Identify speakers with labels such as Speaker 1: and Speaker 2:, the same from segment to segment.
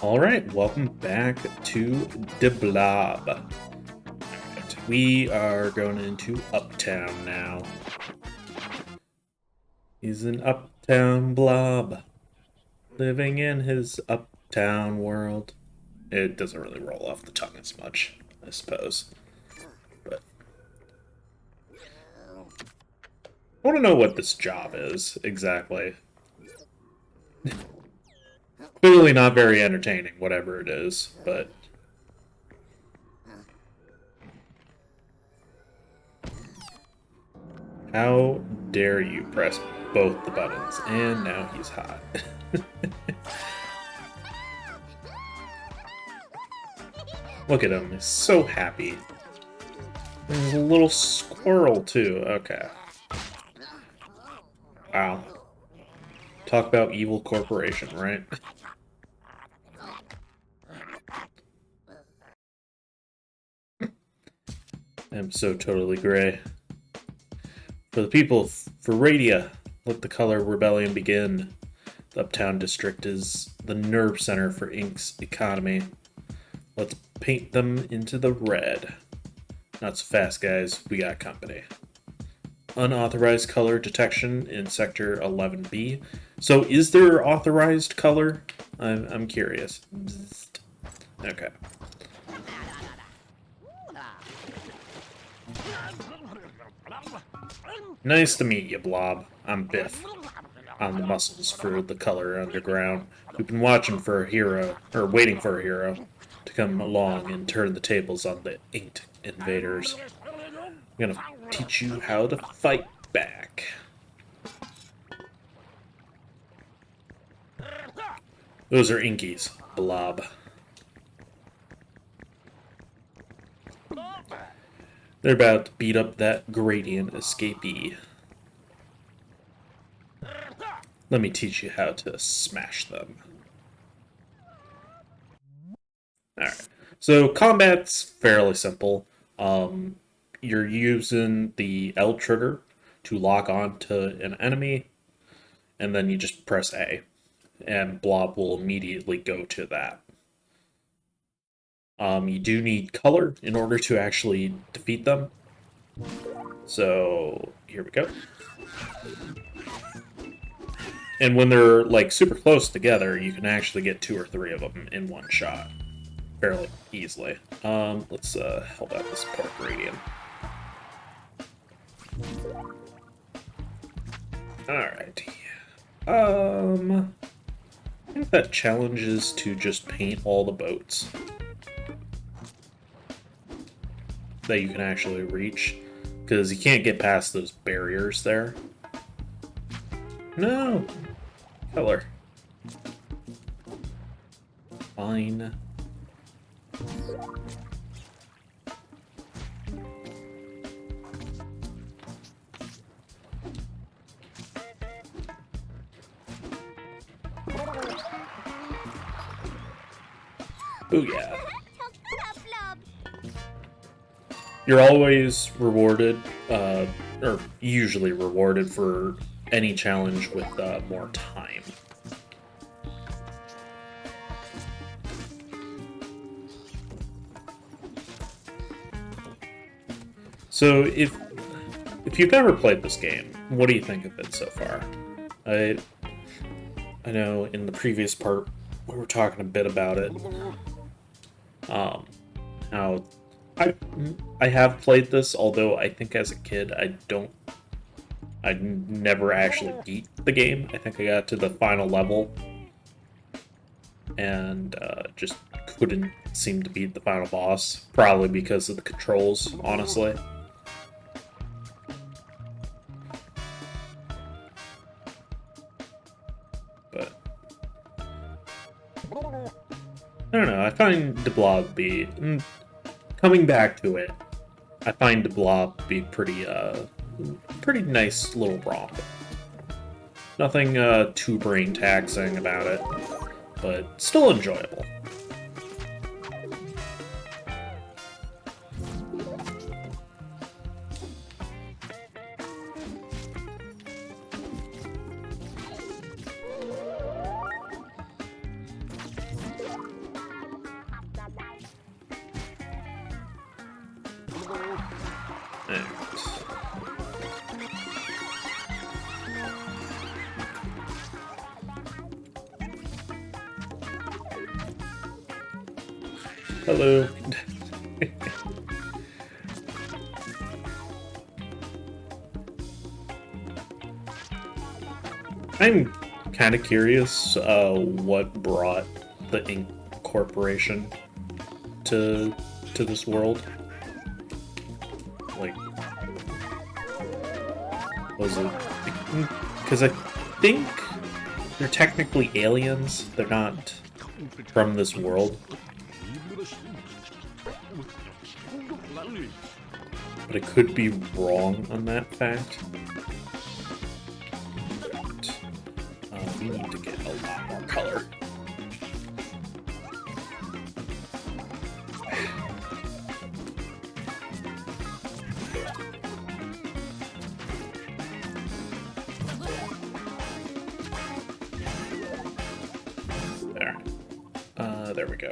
Speaker 1: Alright, welcome back to the Blob. Alright, we are going into Uptown now. He's an Uptown Blob, living in his Uptown world. It doesn't really roll off the tongue as much, I suppose. But I want to know what this job is, exactly. Clearly not very entertaining, whatever it is, but... How dare you press both the buttons? And now he's hot. Look at him, he's so happy. There's a little squirrel, too. Okay. Wow. Talk about evil corporation, right? I'm so totally gray. For the people, for Radia, let the color rebellion begin. The Uptown District is the nerve center for Inc.'s economy. Let's paint them into the red. Not so fast, guys. We got company. Unauthorized color detection in Sector 11B. So, is there authorized color? I'm curious. Bzzzt. Okay. Nice to meet you, Blob. I'm Biff. I'm the muscles for the color underground. We've been watching for a hero, or waiting for a hero, to come along and turn the tables on the inked invaders. I'm gonna teach you how to fight back. Those are Inkies, Blob. They're about to beat up that gradient escapee. Let me teach you how to smash them. Alright, so combat's fairly simple. You're using the L trigger to lock on to an enemy, and then you just press A, and Blob will immediately go to that. You do need color in order to actually defeat them. So, here we go. And when they're, like, super close together, you can actually get 2 or 3 of them in one shot. Fairly easily. Let's, help out this poor gradient. Alright. I think that challenge is to just paint all the boats that you can actually reach, because you can't get past those barriers there. No! Color. Fine. Booyah. You're always rewarded, or usually rewarded for any challenge with more time. So if you've never played this game, what do you think of it so far? I know in the previous part we were talking a bit about it. How I have played this, although I think as a kid I never actually beat the game. I think I got to the final level and just couldn't seem to beat the final boss, probably because of the controls, honestly. But I don't know, I find the Blob be... coming back to it, I find the Blob be pretty nice little romp. Nothing too brain taxing about it, but still enjoyable. Alright. Hello. I'm kind of curious what brought the Ink Corporation to this world. Like, was it because I think they're technically aliens. They're not from this world. But I could be wrong on that fact. We need to get a lot more color. There. There we go.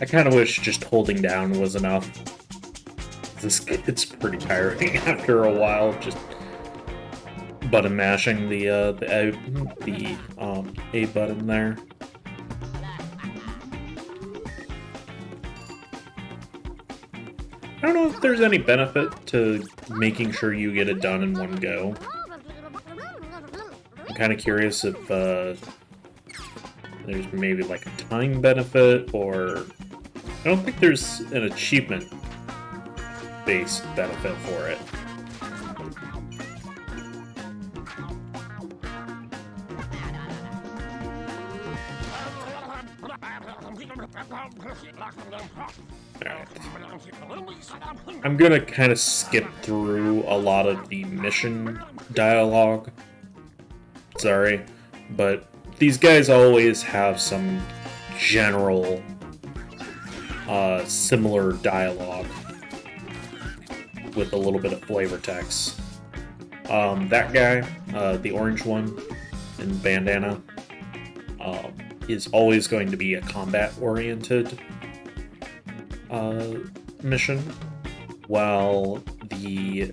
Speaker 1: I kind of wish just holding down was enough. This gets pretty tiring after a while, just button mashing the A button there. I don't know if there's any benefit to making sure you get it done in one go. I'm kind of curious if there's maybe like a time benefit, or I don't think there's an achievement-based benefit for it. Alright. I'm gonna kind of skip through a lot of the mission dialogue. Sorry, but these guys always have some general similar dialogue with a little bit of flavor text. That guy, the orange one in bandana, is always going to be a combat-oriented mission, while the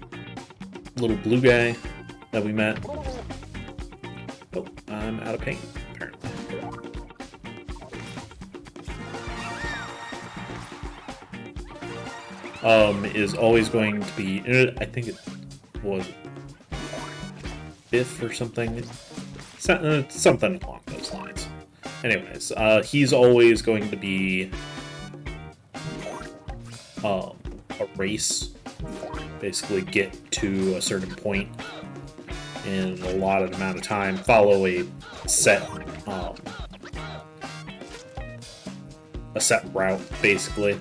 Speaker 1: little blue guy that we met... Oh, I'm out of paint, apparently. Is always going to be... I think it was Biff or something. Something along those lines. Anyways, he's always going to be a race. Basically get to a certain point in a lot of amount of time, follow a set route, basically.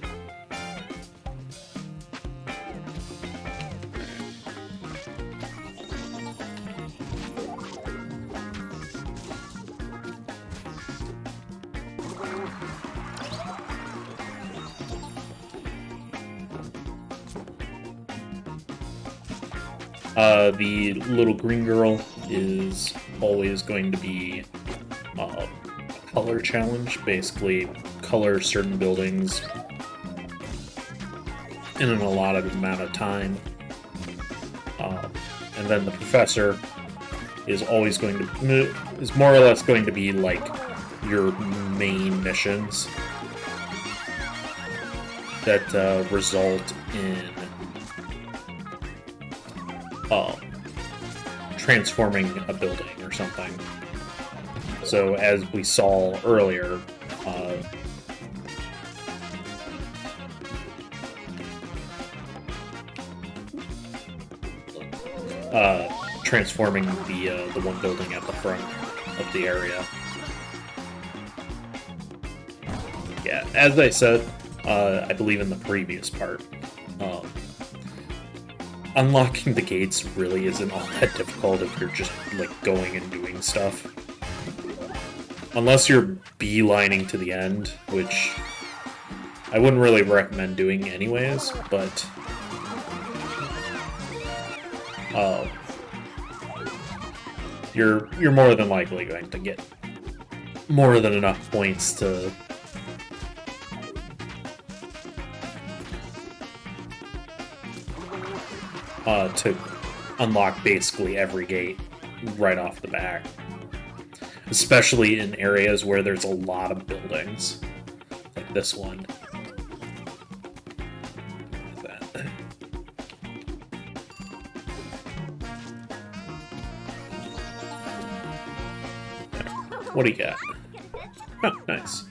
Speaker 1: The little green girl is always going to be a color challenge. Basically, color certain buildings in an allotted amount of time. And then the professor is always going to... is more or less going to be like your main missions that result in transforming a building or something. So as we saw earlier, transforming the one building at the front of the area. Yeah, as I said, I believe in the previous part, unlocking the gates really isn't all that difficult if you're just, like, going and doing stuff. Unless you're beelining to the end, which I wouldn't really recommend doing anyways, but... you're more than likely going to get more than enough points to unlock basically every gate right off the bat. Especially in areas where there's a lot of buildings, like this one. What do you got? Oh, nice.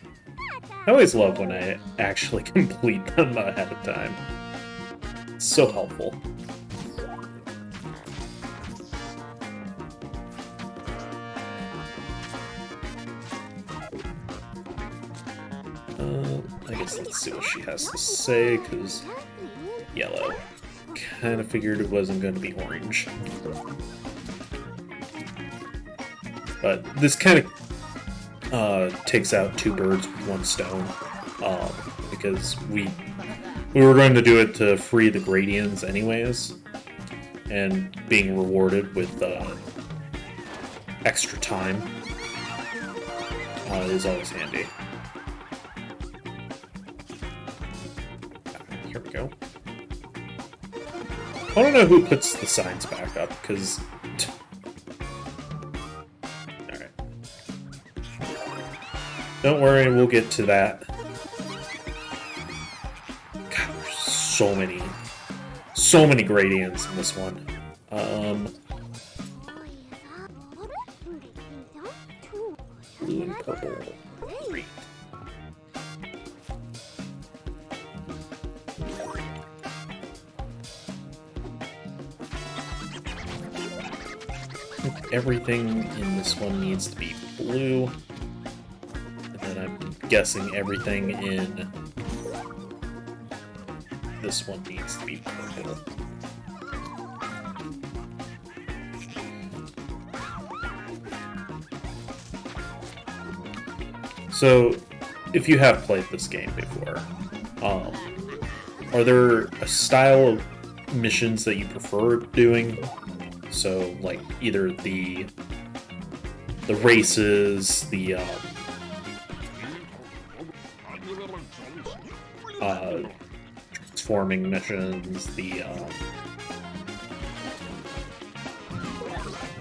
Speaker 1: I always love when I actually complete them ahead of time. It's so helpful. I guess let's see what she has to say, because yellow. Kind of figured it wasn't going to be orange. But this kind of takes out two birds with one stone, because we were going to do it to free the gradients anyways, and being rewarded with extra time is always handy. Here we go. I don't know who puts the signs back up, because... Alright. Don't worry, we'll get to that. God, there's so many gradients in this one. Blue and purple. Great. Everything in this one needs to be blue. And then I'm guessing everything in this one needs to be purple. So, if you have played this game before, are there a style of missions that you prefer doing? So, like, either the races, the transforming missions, the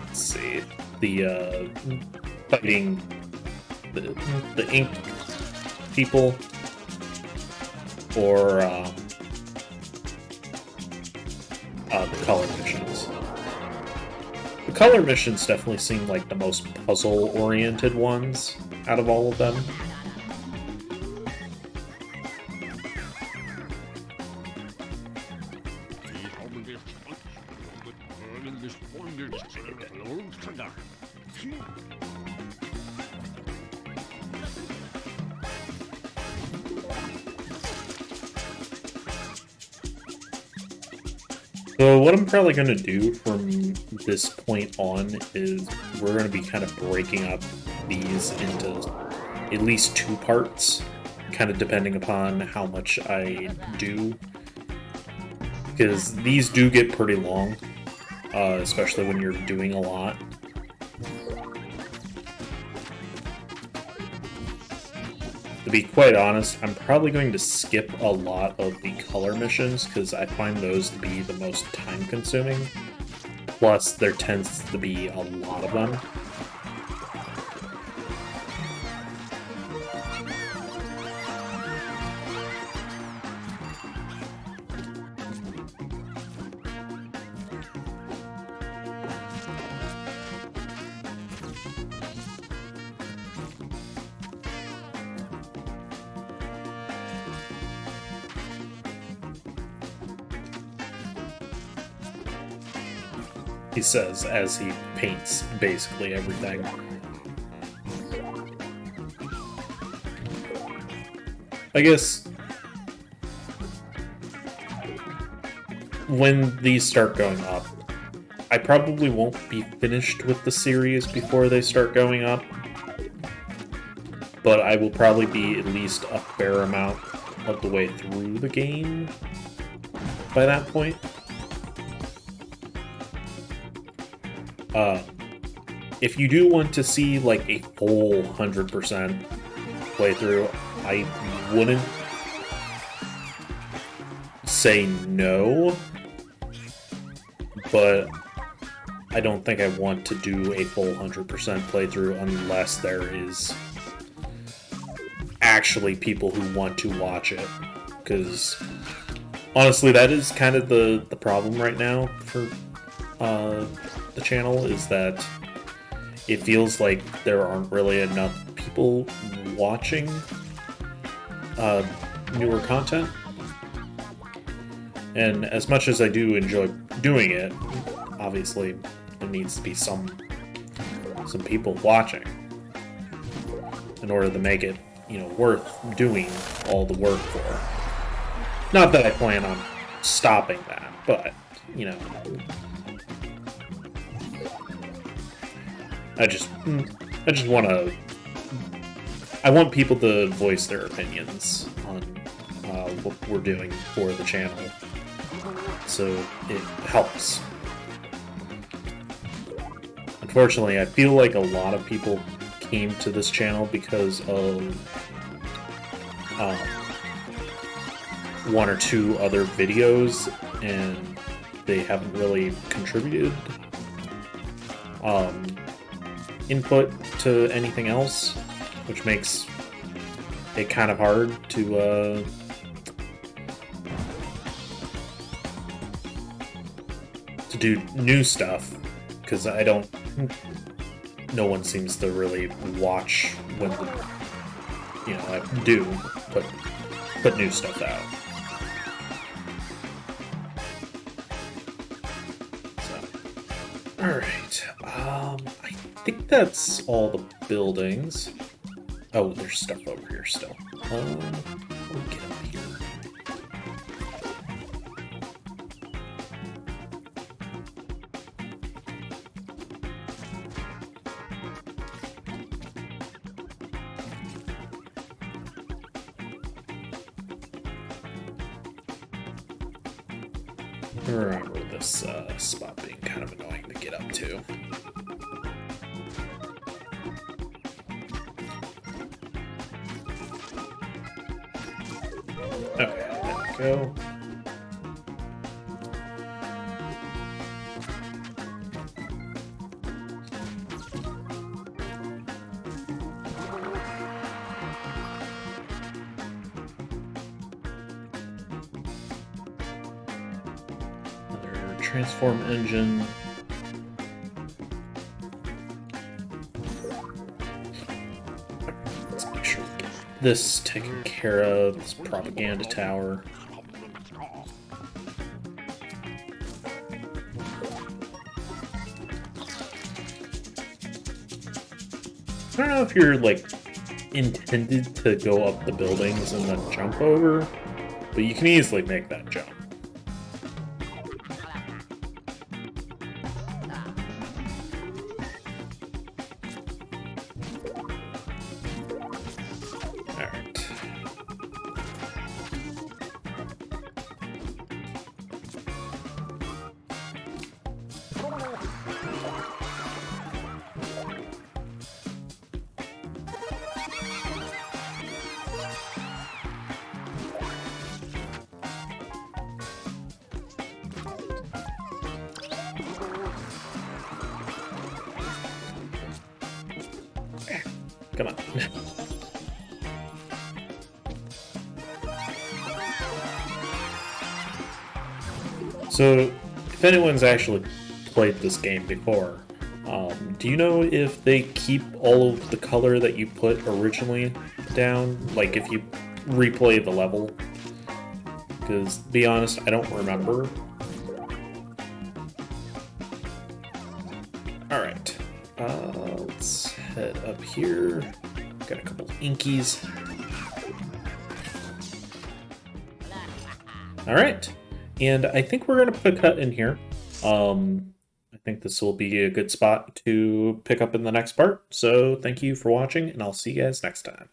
Speaker 1: let's see, the fighting the ink people, or the color missions. The color missions definitely seem like the most puzzle-oriented ones out of all of them. So what I'm probably going to do from this point on is we're going to be kind of breaking up these into at least two parts, kind of depending upon how much I do, because these do get pretty long, especially when you're doing a lot. To be quite honest, I'm probably going to skip a lot of the color missions because I find those to be the most time-consuming. Plus, there tends to be a lot of them. He says as he paints basically everything. I guess when these start going up, I probably won't be finished with the series before they start going up, but I will probably be at least a fair amount of the way through the game by that point. if you do want to see like a full 100% playthrough, I wouldn't say no, but I don't think I want to do a full 100% playthrough unless there is actually people who want to watch it, because honestly that is kind of the problem right now for the channel, is that it feels like there aren't really enough people watching newer content. And as much as I do enjoy doing it, obviously there needs to be some people watching in order to make it, you know, worth doing all the work for. Not that I plan on stopping that, but, you know, I just want to... I want people to voice their opinions on what we're doing for the channel, so it helps. Unfortunately, I feel like a lot of people came to this channel because of one or two other videos, and they haven't really contributed input to anything else, which makes it kind of hard to do new stuff, because no one seems to really watch when I do put new stuff out. So, alright, I think that's all the buildings. Oh, there's stuff over here still. Let me get up here. I remember this spot being kind of annoying to get up to. Okay, there we go. Another transform engine. Let's make sure we get this taken care of, this propaganda tower. I don't know if you're, like, intended to go up the buildings and then jump over, but you can easily make that jump. Alright. Come on. So, if anyone's actually played this game before, do you know if they keep all of the color that you put originally down? Like, if you replay the level? Because, to be honest, I don't remember. Alright. Let's head up here. Got a couple inkies. Alright. And I think we're going to put a cut in here. I think this will be a good spot to pick up in the next part. So thank you for watching, and I'll see you guys next time.